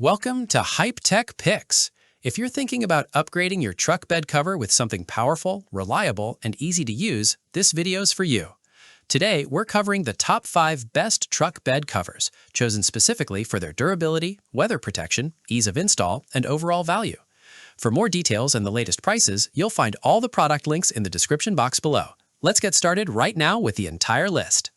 Welcome to Hype Tech Picks. If you're thinking about upgrading your truck bed cover with something powerful, reliable, and easy to use, this video's for you. Today, we're covering the top 5 best truck bed covers, chosen specifically for their durability, weather protection, ease of install, and overall value. For more details and the latest prices, you'll find all the product links in the description box below. Let's get started right now with the entire list.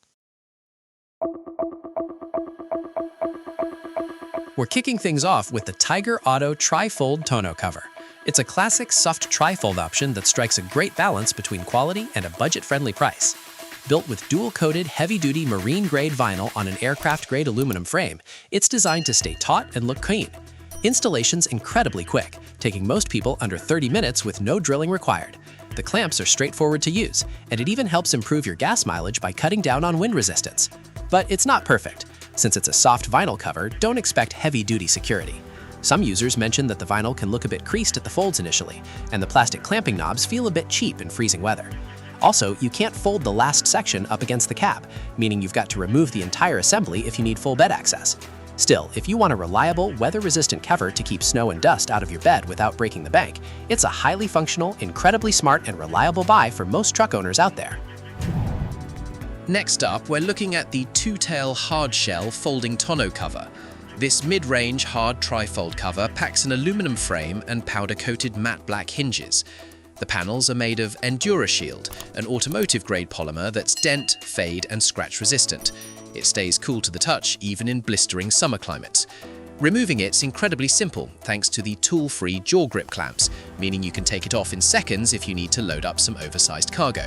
We're kicking things off with the Tyger Auto Tri-fold Tonneau cover. It's a classic soft tri-fold option that strikes a great balance between quality and a budget-friendly price. Built with dual-coated, heavy-duty marine-grade vinyl on an aircraft-grade aluminum frame, it's designed to stay taut and look clean. Installation's incredibly quick, taking most people under 30 minutes with no drilling required. The clamps are straightforward to use, and it even helps improve your gas mileage by cutting down on wind resistance. But it's not perfect. Since it's a soft vinyl cover, don't expect heavy-duty security. Some users mention that the vinyl can look a bit creased at the folds initially, and the plastic clamping knobs feel a bit cheap in freezing weather. Also, you can't fold the last section up against the cab, meaning you've got to remove the entire assembly if you need full bed access. Still, if you want a reliable, weather-resistant cover to keep snow and dust out of your bed without breaking the bank, it's a highly functional, incredibly smart, and reliable buy for most truck owners out there. Next up, we're looking at the Tutel hard-shell folding tonneau cover. This mid-range hard tri-fold cover packs an aluminum frame and powder-coated matte black hinges. The panels are made of EnduraShield, an automotive-grade polymer that's dent, fade, and scratch-resistant. It stays cool to the touch, even in blistering summer climates. Removing it's incredibly simple, thanks to the tool-free jaw grip clamps, meaning you can take it off in seconds if you need to load up some oversized cargo.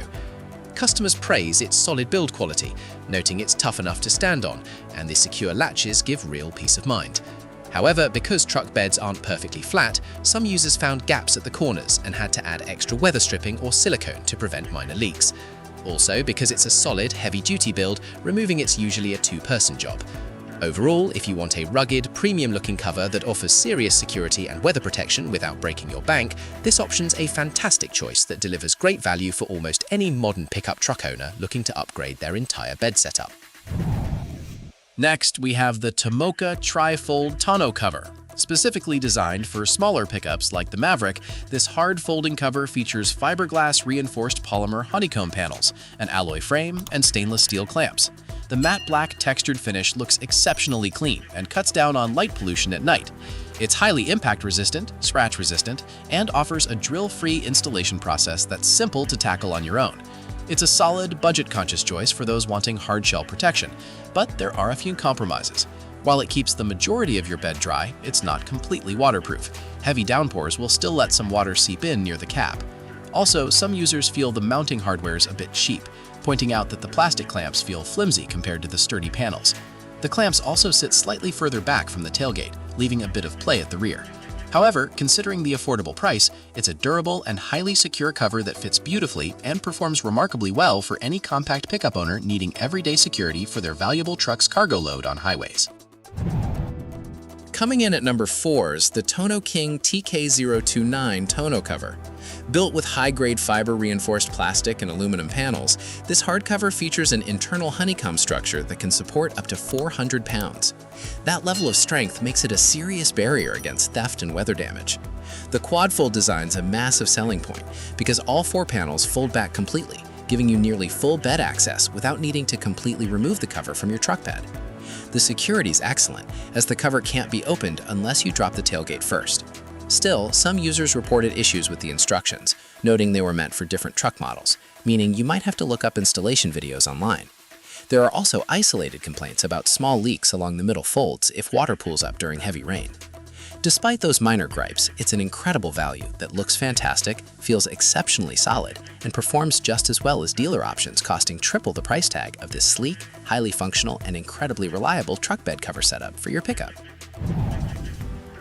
Customers praise its solid build quality, noting it's tough enough to stand on, and the secure latches give real peace of mind. However, because truck beds aren't perfectly flat, some users found gaps at the corners and had to add extra weather stripping or silicone to prevent minor leaks. Also, because it's a solid, heavy-duty build, removing it's usually a two-person job. Overall, if you want a rugged, premium-looking cover that offers serious security and weather protection without breaking your bank, this option's a fantastic choice that delivers great value for almost any modern pickup truck owner looking to upgrade their entire bed setup. Next, we have the TOMOKA Tri-fold Tonneau cover. Specifically designed for smaller pickups like the Maverick, this hard folding cover features fiberglass reinforced polymer honeycomb panels, an alloy frame, and stainless steel clamps. The matte black textured finish looks exceptionally clean and cuts down on light pollution at night. It's highly impact resistant, scratch resistant, and offers a drill-free installation process that's simple to tackle on your own. It's a solid, budget-conscious choice for those wanting hard-shell protection, but there are a few compromises. While it keeps the majority of your bed dry, it's not completely waterproof. Heavy downpours will still let some water seep in near the cap. Also, some users feel the mounting hardware's a bit cheap, pointing out that the plastic clamps feel flimsy compared to the sturdy panels. The clamps also sit slightly further back from the tailgate, leaving a bit of play at the rear. However, considering the affordable price, it's a durable and highly secure cover that fits beautifully and performs remarkably well for any compact pickup owner needing everyday security for their valuable truck's cargo load on highways. Coming in at number 4 is the Tono-King TK029 Tonneau cover. Built with high-grade fiber-reinforced plastic and aluminum panels, this hardcover features an internal honeycomb structure that can support up to 400 pounds. That level of strength makes it a serious barrier against theft and weather damage. The quad-fold design's a massive selling point because all 4 panels fold back completely, giving you nearly full bed access without needing to completely remove the cover from your truck bed. The security is excellent, as the cover can't be opened unless you drop the tailgate first. Still, some users reported issues with the instructions, noting they were meant for different truck models, meaning you might have to look up installation videos online. There are also isolated complaints about small leaks along the middle folds if water pools up during heavy rain. Despite those minor gripes, it's an incredible value that looks fantastic, feels exceptionally solid, and performs just as well as dealer options costing triple the price tag of this sleek, highly functional, and incredibly reliable truck bed cover setup for your pickup.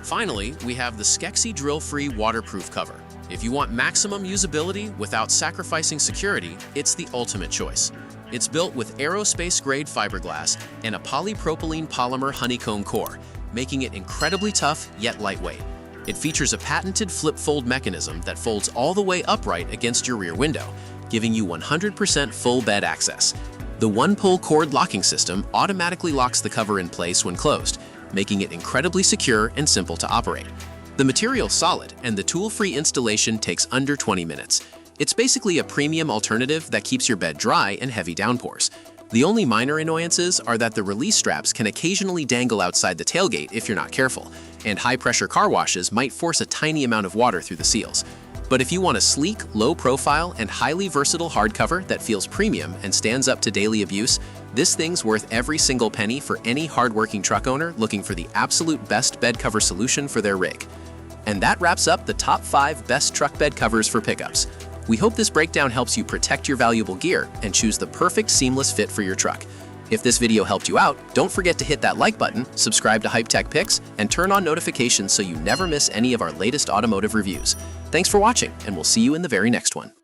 Finally, we have the Skexi Drill-Free Waterproof cover. If you want maximum usability without sacrificing security, it's the ultimate choice. It's built with aerospace-grade fiberglass and a polypropylene polymer honeycomb core, making it incredibly tough yet lightweight. It features a patented flip-fold mechanism that folds all the way upright against your rear window, giving you 100% full bed access. The one-pull cord locking system automatically locks the cover in place when closed, making it incredibly secure and simple to operate. The material's solid, and the tool-free installation takes under 20 minutes. It's basically a premium alternative that keeps your bed dry in heavy downpours. The only minor annoyances are that the release straps can occasionally dangle outside the tailgate if you're not careful, and high-pressure car washes might force a tiny amount of water through the seals. But if you want a sleek, low-profile, and highly versatile hardcover that feels premium and stands up to daily abuse, this thing's worth every single penny for any hardworking truck owner looking for the absolute best bed cover solution for their rig. And that wraps up the top 5 best truck bed covers for pickups. We hope this breakdown helps you protect your valuable gear and choose the perfect seamless fit for your truck. If this video helped you out, don't forget to hit that like button, subscribe to Hype Tech Picks, and turn on notifications so you never miss any of our latest automotive reviews. Thanks for watching, and we'll see you in the very next one.